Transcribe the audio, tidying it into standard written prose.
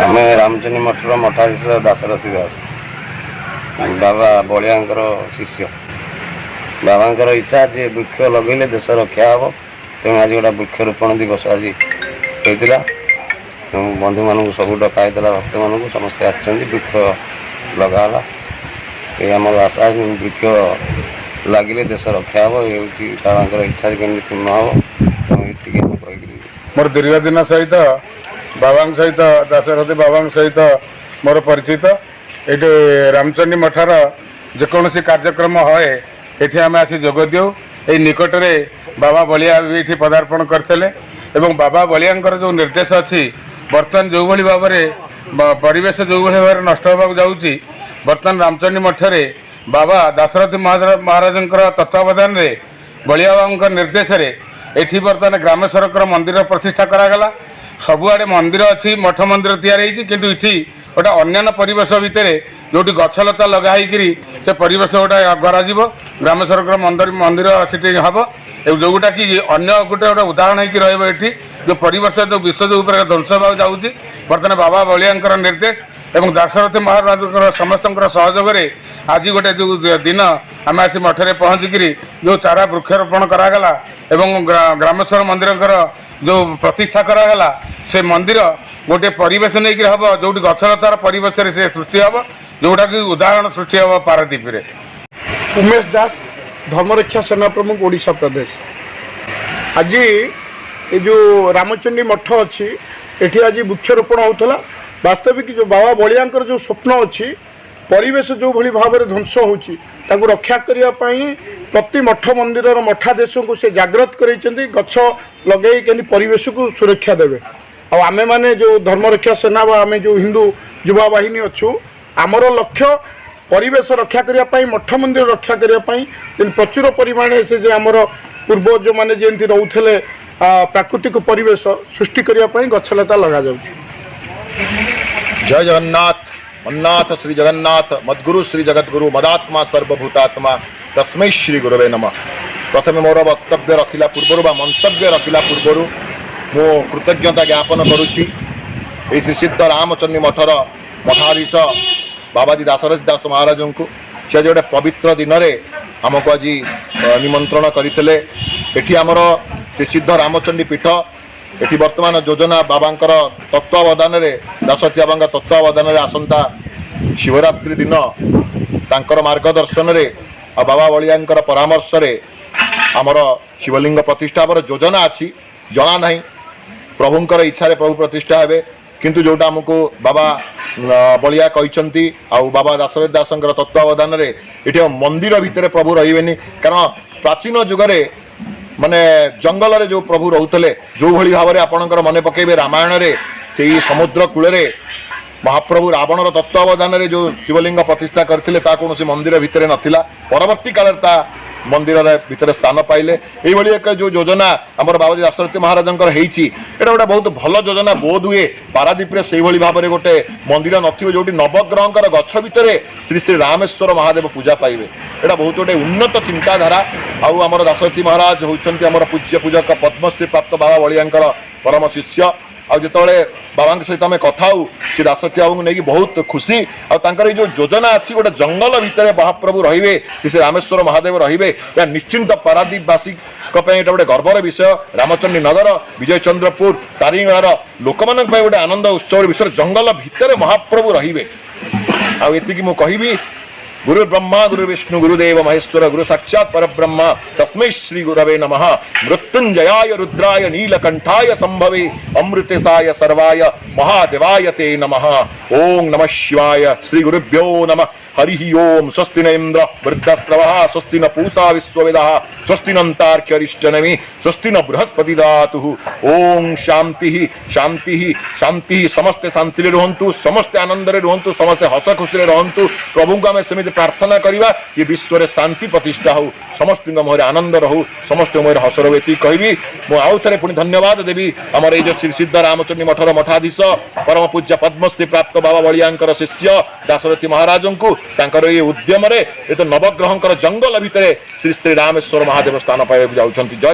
आम रामचंद्र मठर मठाधीश दासरथी दास बाबा बलिया शिष्य बाबा इच्छा जे वृक्ष लगे देश रक्षा हे तेणु आज गोटे वृक्षरोपण दिवस आज होता बंधु मान सब डकाई भक्त मान समस्ते वृक्ष लगाला ये आम आशा वृक्ष लगे देश रक्षा हे बाबा इच्छा केमी पूर्ण हम मोर दीर्घ दिन सहित बाबा सहित दासरथी बाबा सहित मोर परिचित ये रामचंडी मठार जेकोसी कार्यक्रम है ये आम आसी जोग देऊ ये निकट में बाबा बलिया भी ये पदार्पण करते बाबा बलिया जो निर्देश अच्छी बर्तमान जो भाई भाव में परिवेश जो भाई भाव नष्ट होगा जाऊँगी बर्तमान रामचंडी मठरे बाबा दासरथी महाराज तत्वावधान में बलिया बाबा निर्देश एठी बर्तमान ग्रामेश्वर मंदिर प्रतिष्ठा करागला सबुआड़े मंदिर अच्छी मठ मंदिर तैयारी किंतु इठी गोटे अन्य परिवेश भितर जो गछलता लगाई से परिवेश गोटे गराज ग्रामेश्वर मंदिर से हम जोटा कि अन्य गोटे गोटे उदाहरण हो जो परिवेश जो विश्व जो ध्वंस होगा जाऊँगी बर्तमान बाबा बलिया निर्देश एवं दासरथी महाराज समस्त सहयोग आज गोटे जो दिन आम आसी मठे पहुँचिक जो चारा वृक्षरोपण करागला एवं ग्रामेश्वर मंदिर जो प्रतिष्ठा करागला से मंदिर गोटे परिवेश नहीं हम जो गछलतार परिवेश से सृष्टि हम जोटा कि उदाहरण सृष्टि हम पारादीप रे। उमेश दास धर्मरक्षा सेना प्रमुख ओडिशा प्रदेश। आज ये जो रामचंडी मठ अच्छी एठी आज वृक्षरोपण होता वास्तविक जो बाबा बलिया जो स्वप्न अच्छी परिवेश जो भली भाव में ध्वंस होची ताकू रक्षा करने प्रति मठ मंदिर मठादेश को से जागृत कर गछ लगे के परिवेश को सुरक्षा देवे आमे माने जो धर्मरक्षा सेना आम जो हिंदू युवा बाहिनी अच्छु आमर लक्ष्य परिवेश रक्षा करने मठ मंदिर रक्षा करने प्रचुर परिमाण से जो आमर पूर्व जो मैंने जमी रोते प्राकृतिक परिवेश सृष्टि करने गछलता लगा जाऊँ। जय जगन्नाथ मन्नाथ श्री जगन्नाथ मद्गुरु श्री जगद्गुरु मदात्मा सर्वभूतात्मा तस्मै श्री गुरवे नमः। प्रथम मोर वक्तव्य रखिला पूर्व मंतव्य रखिला पूर्व मो कृतज्ञता ज्ञापन करुच्ची श्री सिद्ध रामचंडी मठर मठाधीश बाबाजी दासरथी दास महाराज को से गोटे पवित्र दिन में आमको आज निमंत्रण करते एटी आमर श्री सिद्ध रामचंडी पीठ एटी वर्तमान योजना बाबांकर तत्वावधान दासरथी बाबा तत्वावधान आसंता शिवरात्रि दिन तांकर मार्गदर्शन रे बाबा बलिया परामर्श रे आमर शिवलिंग प्रतिष्ठा योजना अच्छी जना ना प्रभुंकर इच्छा रे प्रभु प्रतिष्ठा हे किंतु जोटा आमको बाबा बलिया कहते बाबा दासरथी दास तत्वावधान ये मंदिर भितर प्रभु रही कारण प्राचीन जुगरे माने जंगल रे जो प्रभु रोते जो भली भाव में आपणकर मन पकेबे रामायण रे से समुद्र कूल महाप्रभु रावणर तत्वावधान जो शिवलिंग प्रतिष्ठा करते कौन मंदिर भितर नथिला परवर्ती काल मंदिर भितर स्थान पाइले यही एक जो योजना आमर बाबाजी दासरथी महाराज एटा गोटे बहुत भल योजना बोध हुए पारादीप से भाव में गोटे मंदिर नथिबो जोटी नवग्रहंकर गछ भितर श्री श्री रामेश्वर महादेव पूजा पाइबे एटा बहुत गोटे उन्नत चिंताधारा आमर दासरथी महाराज होउछन्ति आमर पूज्य पूजक पद्मश्री प्राप्त बाबा बलिया परम शिष्य आते बाबा सहित आम कथा से दासरथी बाबू नहीं बहुत खुशी आर जो योजना अच्छी गोटे जंगल भितर महाप्रभु रे श्री रामेश्वर महादेव रे या निश्चिंत पारादीपवासी गोटे गर्वर विषय रामचंडी नगर विजय चंद्रपुर तारिंगार लोक मान गोटे आनंद उत्सव विषय जंगल भितर महाप्रभु रे आती मुझे गुरु ब्रह्मा गुरु विष्णु गुरुदेव महेश्वर गुरु साक्षात् परब्रह्म तस्मै श्री गुरवे नमः। मृत्युंजयाय रुद्राय नीलकंठाय संभवे अमृतेशाय सर्वाय महादेवाय ते नमः। ओं नमः शिवाय श्री गुरुभ्यो नमः। हरि ओम स्वस्ति न इंद्र वृद्धस्रवः स्वस्ति न पूषा विश्ववेदः स्वस्ति नन्तार्क्ष्यरिष्टनेमि स्वस्ति न बृहस्पति दातुः। ओं शांति शांति शांति समस्ते शांति रुहंतु समस्ते आनंद रुहंतु समस्ते हस खुशी रुहंतु प्रभु को आम सेमि प्रार्थना करवा ये विश्व में शांति प्रतिष्ठा हो समस्त मुहर आनंद रहू समस्त मुहर हस रो ये कहि आउ थे पुणी धन्यवाद देवी आमर ये श्री सिद्ध रामचंडी मठर मठाधीश परम पूज्य पद्मश्री प्राप्त बाबा बलिया शिष्य दासरथी महाराज को ये उद्यम ये तो नवग्रहंकर जंगल भितर श्री श्री रामेश्वर महादेव स्थान पाइबा जाउछन्ति।